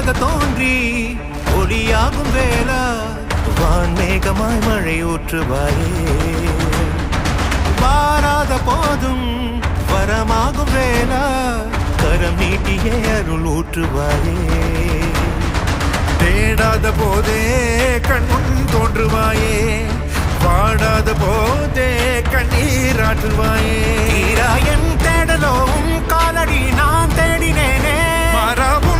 ஒளியாக தோன்றி ஒளியாகும் வேளா வான்மேகமாய் மழை ஊற்றுவாயே வாராத போதும் வரமாகும் வேளா கரம் நீட்டியே அருள் ஊற்றுவாயே தேடாத போதே கண்முன் தோன்றுவாயே வாடாத போதே கண்ணீராற்றுவாயே என் தேடலோம் காலடி நான் தேடினேனே மாறாமோ